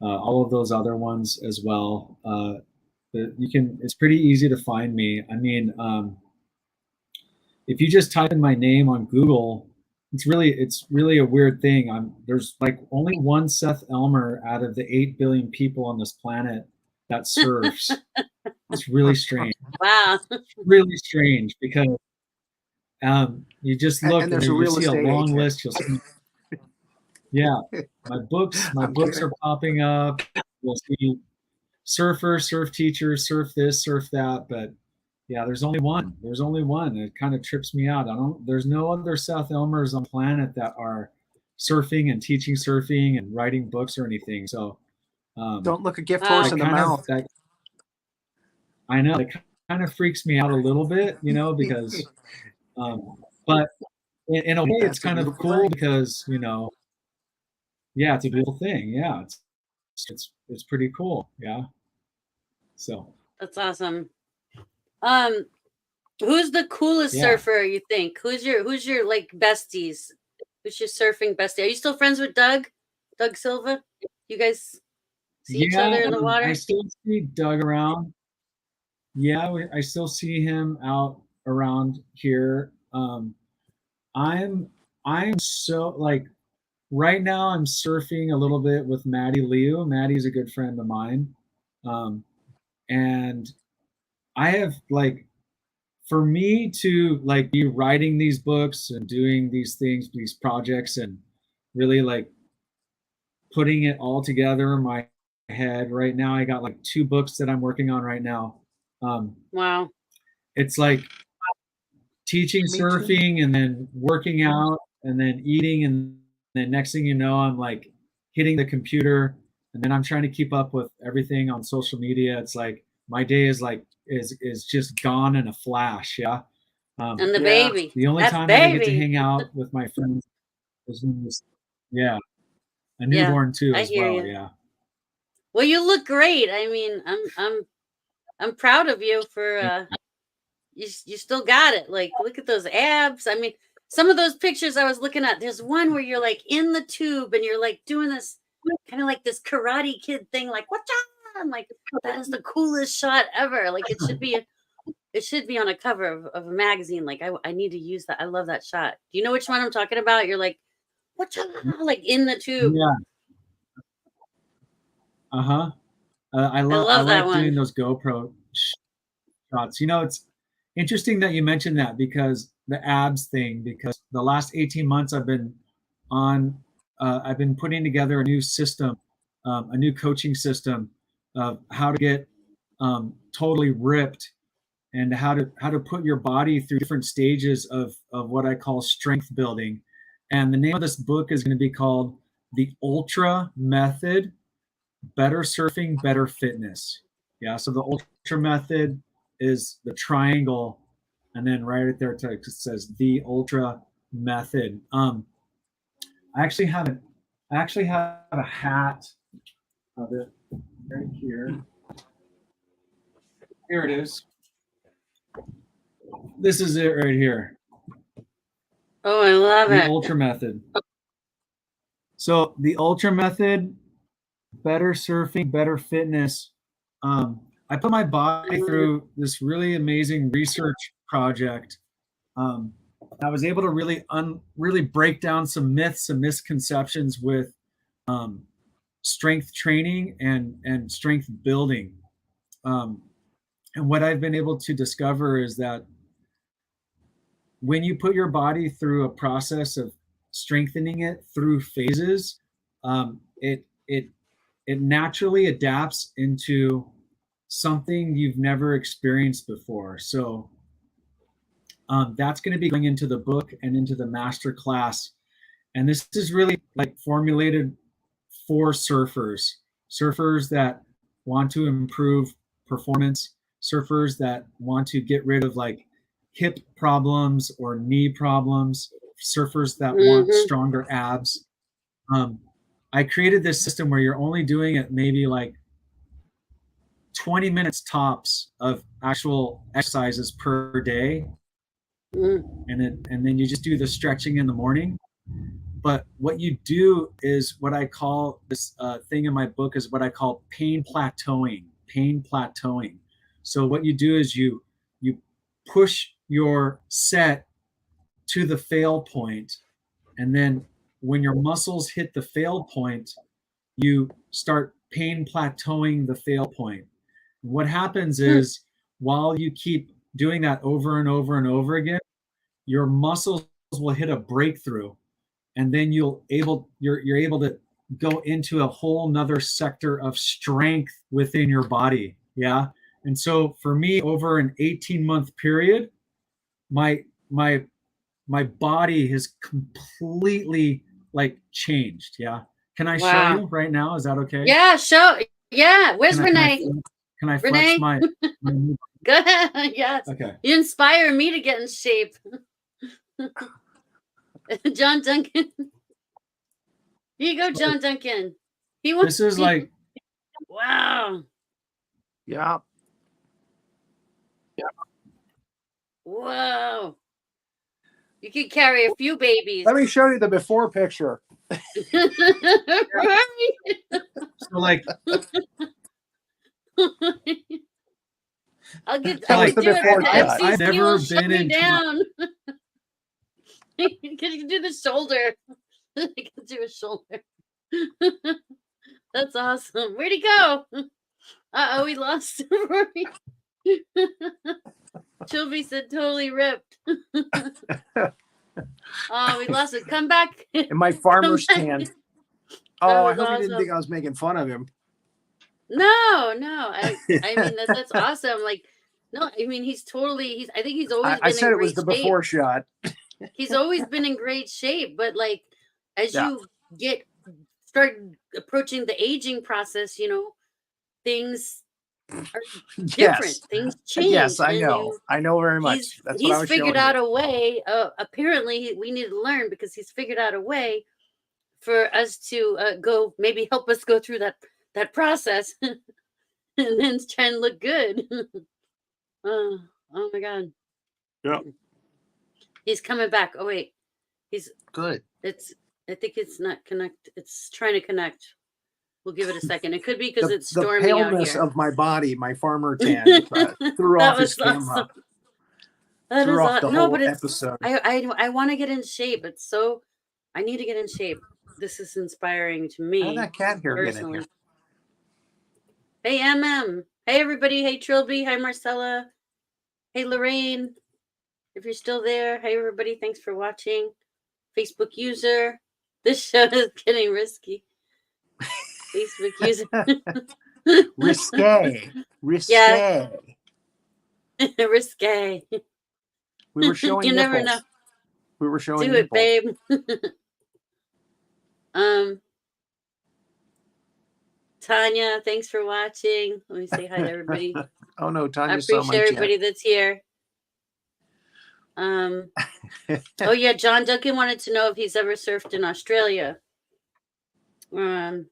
all of those other ones as well. It's pretty easy to find me. I mean, if you just type in my name on Google, it's really a weird thing. There's like only one Seth Elmer out of the 8 billion people on this planet that surfs. It's really strange. Wow. Really strange because you just look and you see a long list. You'll see, my books are popping up. You'll see surfer, surf teacher, surf this, surf that, but there's only one. It kind of trips me out. There's no other Seth Elmers on the planet that are surfing and teaching surfing and writing books or anything. So don't look a gift horse in the mouth. I know, it kind of freaks me out a little bit, because but in a way it's kind of cool because it's a beautiful thing. It's pretty cool. So that's awesome. Who's the coolest surfer you think? Who's your like besties? Who's your surfing bestie? Are you still friends with Doug Silva? You guys see each other in the water? I still see Doug around. I still see him out around here. I'm so like right now I'm surfing a little bit with Maddie Liu. Maddie's a good friend of mine. And I have like, for me to like be writing these books and doing these things, these projects, and really like putting it all together in my head right now, I got like 2 books that I'm working on right now. Wow. It's like teaching surfing and then working out and then eating, and then next thing you know, I'm like hitting the computer, and then I'm trying to keep up with everything on social media. It's like my day is like is just gone in a flash. And the baby. The only time I get to hang out with my friends is a newborn too as well. You. Well, you look great. I mean, I'm proud of you for you still got it. Like, look at those abs. I mean, some of those pictures I was looking at, there's one where you're like in the tube and you're like doing this kind of like this Karate Kid thing, like what's up? I'm like, that is the coolest shot ever. Like it should be on a cover of a magazine. Like I need to use that. I love that shot. Do you know which one I'm talking about? You're like, what's up? Like in the tube. Yeah. I love that like doing one. those GoPro shots. You know, it's interesting that you mentioned that, because the abs thing, because the last 18 months I've been putting together a new system, a new coaching system of how to get totally ripped, and how to put your body through different stages of what I call strength building. And the name of this book is going to be called The Ultra Method, Better Surfing, Better Fitness. Yeah, so the Ultra Method is the triangle, and then right there it says The Ultra Method. I actually have a hat of it right here. Here it is. This is it right here. Oh, I love The it. Ultra Method. So the Ultra Method, Better Surfing, Better Fitness. I put my body through this really amazing research project. I was able to really break down some myths and misconceptions with strength training and strength building. And what I've been able to discover is that when you put your body through a process of strengthening it through phases, it naturally adapts into something you've never experienced before. So that's going to be going into the book and into the master class. And this is really like formulated for surfers that want to improve performance, surfers that want to get rid of like hip problems or knee problems, surfers that want stronger abs. I created this system where you're only doing it maybe like 20 minutes tops of actual exercises per day. And then you just do the stretching in the morning. But what you do is what I call this thing in my book is what I call pain plateauing. So what you do is you push your set to the fail point, and then when your muscles hit the fail point, you start pain plateauing the fail point. What happens is while you keep doing that over and over and over again, your muscles will hit a breakthrough, and then you're able to go into a whole nother sector of strength within your body. Yeah. And so for me, over an 18-month period, my body has completely like changed. Yeah. Can I show you right now? Is that okay? Yeah, show. Yeah. Where's Renee? Can I flex Renee? my Go ahead. Yes. Okay. You inspire me to get in shape. John Duncan. Here you go, John Duncan. He wants. This is like. Wow. Yeah. Whoa. You could carry a few babies. Let me show you the before picture. So like. I'll do Like it. I've never been in down. You can do the shoulder. I can do a shoulder. That's awesome. Where'd he go? Uh-oh, we lost Rory. Chilby said totally ripped. Oh, we lost it. Come back. In my farmer's tan. Oh, I hope awesome. you didn't think I was making fun of him. No. I mean that's awesome. Like, no, I mean I think he's always been I said in it was the great shape. before shot. He's always been in great shape, but like as you start approaching the aging process, things are different. Yes. Things change. Yes, I know. I know very much. That's what I was figured showing out you. a way. Apparently, we need to learn because he's figured out a way for us to help us go through that process and then try and look good. Oh my God. Yeah. He's coming back. Oh wait, he's Good. I think it's not connect. It's trying to connect. We'll give it a second. It could be because it's The stormy out paleness here. of my body, my farmer tan, threw That off his was camera. awesome. That Threw is off the no, whole but it's episode. I want to get in shape. It's so I need to get in shape. This is inspiring to How did me that cat hair get in personally. here? Hey MM. Hey everybody. Hey Trilby. Hi Marcella. Hey Lorraine. If you're still there. Hey everybody. Thanks for watching. Facebook user. This show is getting risky. Facebook user. Risque. Yeah. Risque. Risque. We were showing You nipples. never know. We were showing Do it, nipples. babe. Tanya, thanks for watching. Let me say hi to everybody. Oh no, I Tanya saw my appreciate everybody that's here. Oh yeah, John Duncan wanted to know if he's ever surfed in Australia. And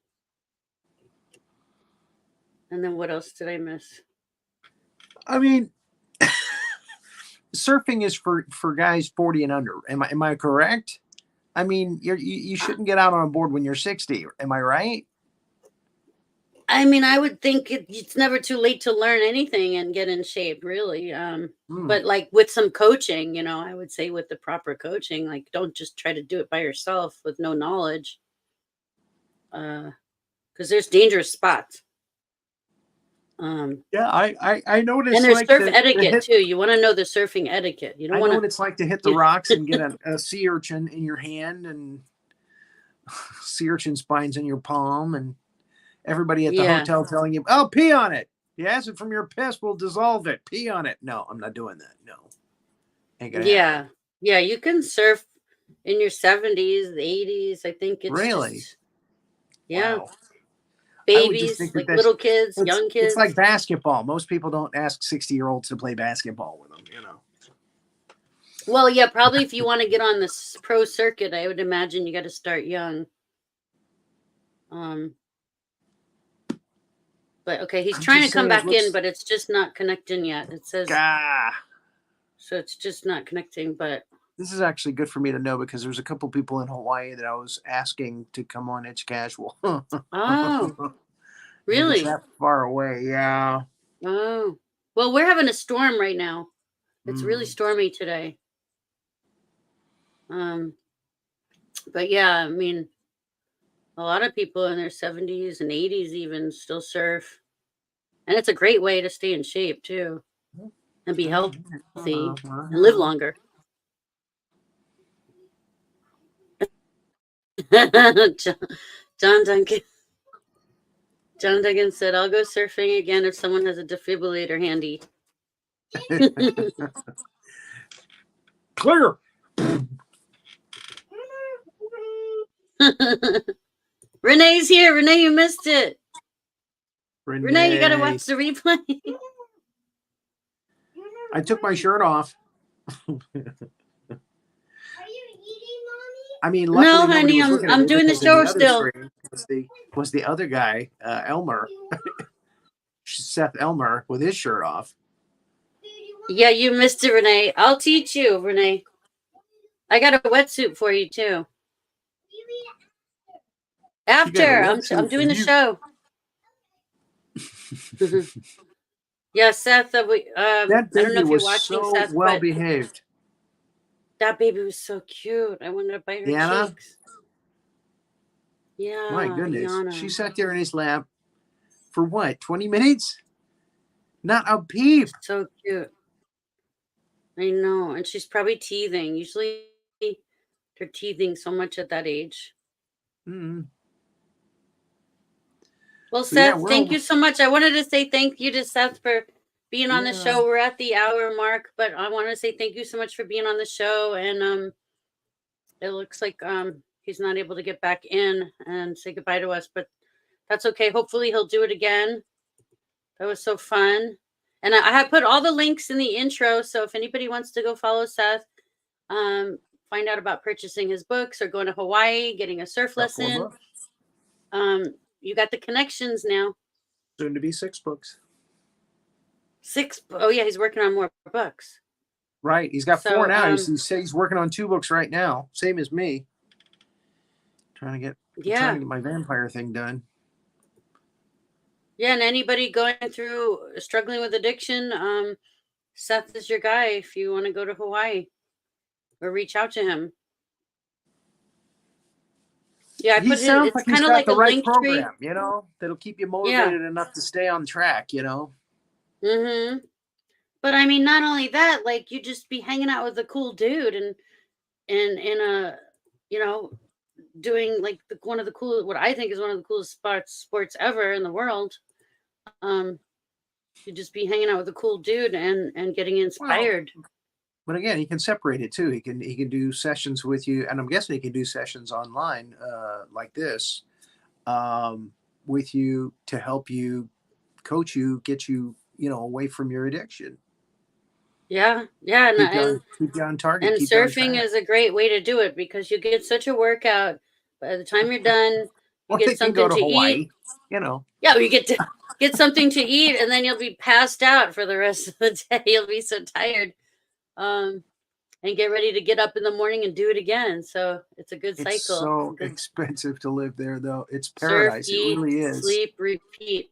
then what else did I miss? I mean, surfing is for guys 40 and under. Am I correct? I mean, you shouldn't get out on a board when you're 60. Am I right? I mean, I would think it's never too late to learn anything and get in shape, really. But like with some coaching, you know, I would say with the proper coaching, like don't just try to do it by yourself with no knowledge. Because there's dangerous spots. Yeah, I know what it's and there's like surf to etiquette hit, too. You want to know the surfing etiquette. You don't I want know to. what it's like to hit the rocks and get a sea urchin in your hand and sea urchin spines in your palm and everybody at the hotel telling you, "Oh, pee on it. The acid from your piss will dissolve it. Pee on it." No, I'm not doing that. No, ain't gonna happen. Yeah. You can surf in your 70s, 80s. I think it's Really? just Wow. babies, like little kids, young kids. It's like basketball. Most people don't ask 60-year-olds to play basketball with them, you know. Well, yeah, probably if you want to get on this pro circuit, I would imagine you got to start young. But okay, he's trying to come back in, but it's just not connecting yet. It says so it's just not connecting. But this is actually good for me to know because there's a couple people in Hawaii that I was asking to come on It's Casual. Oh, really? That far away, yeah. Oh, well, we're having a storm right now. It's really stormy today. But yeah, I mean, a lot of people in their 70s and 80s even still surf. And it's a great way to stay in shape too and be healthy and live longer. John Duncan said, "I'll go surfing again if someone has a defibrillator handy." Clear. Renee's here. Renee, you missed it. Renee, you got to watch the replay. I took my shirt off. I mean, no, honey, I'm doing the show still. Was the other guy, Elmer, Seth Elmer, with his shirt off? Yeah, you missed it, Renee. I'll teach you, Renee. I got a wetsuit for you too. After I'm doing the show. Yeah, Seth. I don't know if you're watching, so Seth. Well behaved. That baby was so cute. I wanted to bite her cheeks. Yeah. My goodness. Yana. She sat there in his lap for what, 20 minutes? Not a peep. So cute. I know. And she's probably teething. Usually they're teething so much at that age. Mm-hmm. Well, Seth, thank you so much. I wanted to say thank you to Seth for being on the show. We're at the hour mark, but I want to say thank you so much for being on the show. And it looks like he's not able to get back in and say goodbye to us, but that's okay. Hopefully he'll do it again. That was so fun. And I have put all the links in the intro, so if anybody wants to go follow Seth, find out about purchasing his books or going to Hawaii, getting a surf lesson, you got the connections now. Soon to be 6 books. 6. Oh yeah, he's working on more books. Right. He's got So, 4 now. He said he's working on 2 books right now. Same as me. Trying to yeah. get my vampire thing done. Yeah, and anybody going through struggling with addiction, Seth is your guy if you want to go to Hawaii or reach out to him. Yeah, I He put his, sounds it's like he's kind of got like the a right link tree. program, you know, that'll keep you Yeah. motivated enough to stay on track, you know. Mm-hmm. But I mean, not only that, like you just be hanging out with a cool dude and in a, you know, doing like one of the cool, what I think is one of the coolest sports ever in the world. You just be hanging out with a cool dude and getting Well, inspired. but again, he can separate it too. He can do sessions with you, and I'm guessing he can do sessions online like this with you to help you, coach you, get you, you know, away from your addiction. Yeah, yeah, Keep you on target. and Keep you on surfing track. is a great way to do it because you get such a workout. By the time you're done, you Or they get can go something to to eat. Hawaii, you know. Yeah, you get to get something to eat, and then you'll be passed out for the rest of the day. You'll be so tired, and get ready to get up in the morning and do it again. So it's a good It's cycle. so Good expensive to live there, though. It's surf, paradise. It eat, really is. sleep, repeat.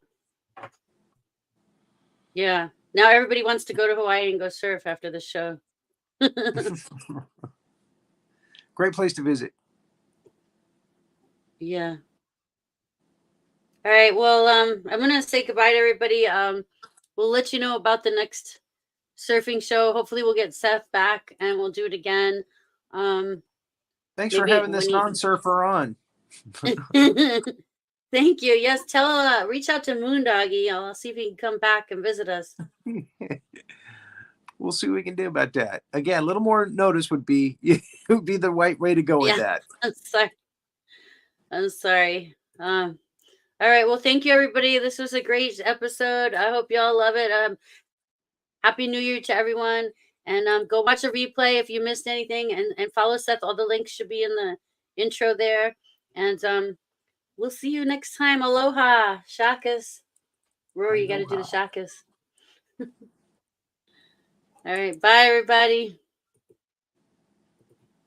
Yeah. Now everybody wants to go to Hawaii and go surf after the show. Great place to visit. Yeah. All right. Well, I'm gonna say goodbye to everybody. We'll let you know about the next surfing show. Hopefully, we'll get Seth back and we'll do it again. Thanks for Maybe having this when non-surfer on. Thank you. Yes, reach out to Moondoggy. I'll see if he can come back and visit us. We'll see what we can do about that. Again, a little more notice would be the right way to go with that. I'm sorry. I'm sorry. All right. Well, thank you, everybody. This was a great episode. I hope y'all love it. Happy New Year to everyone. And go watch a replay if you missed anything and follow Seth. All the links should be in the intro there. And we'll see you next time. Aloha. Shakas. Rory, you got to do the shakas. All right. Bye, everybody.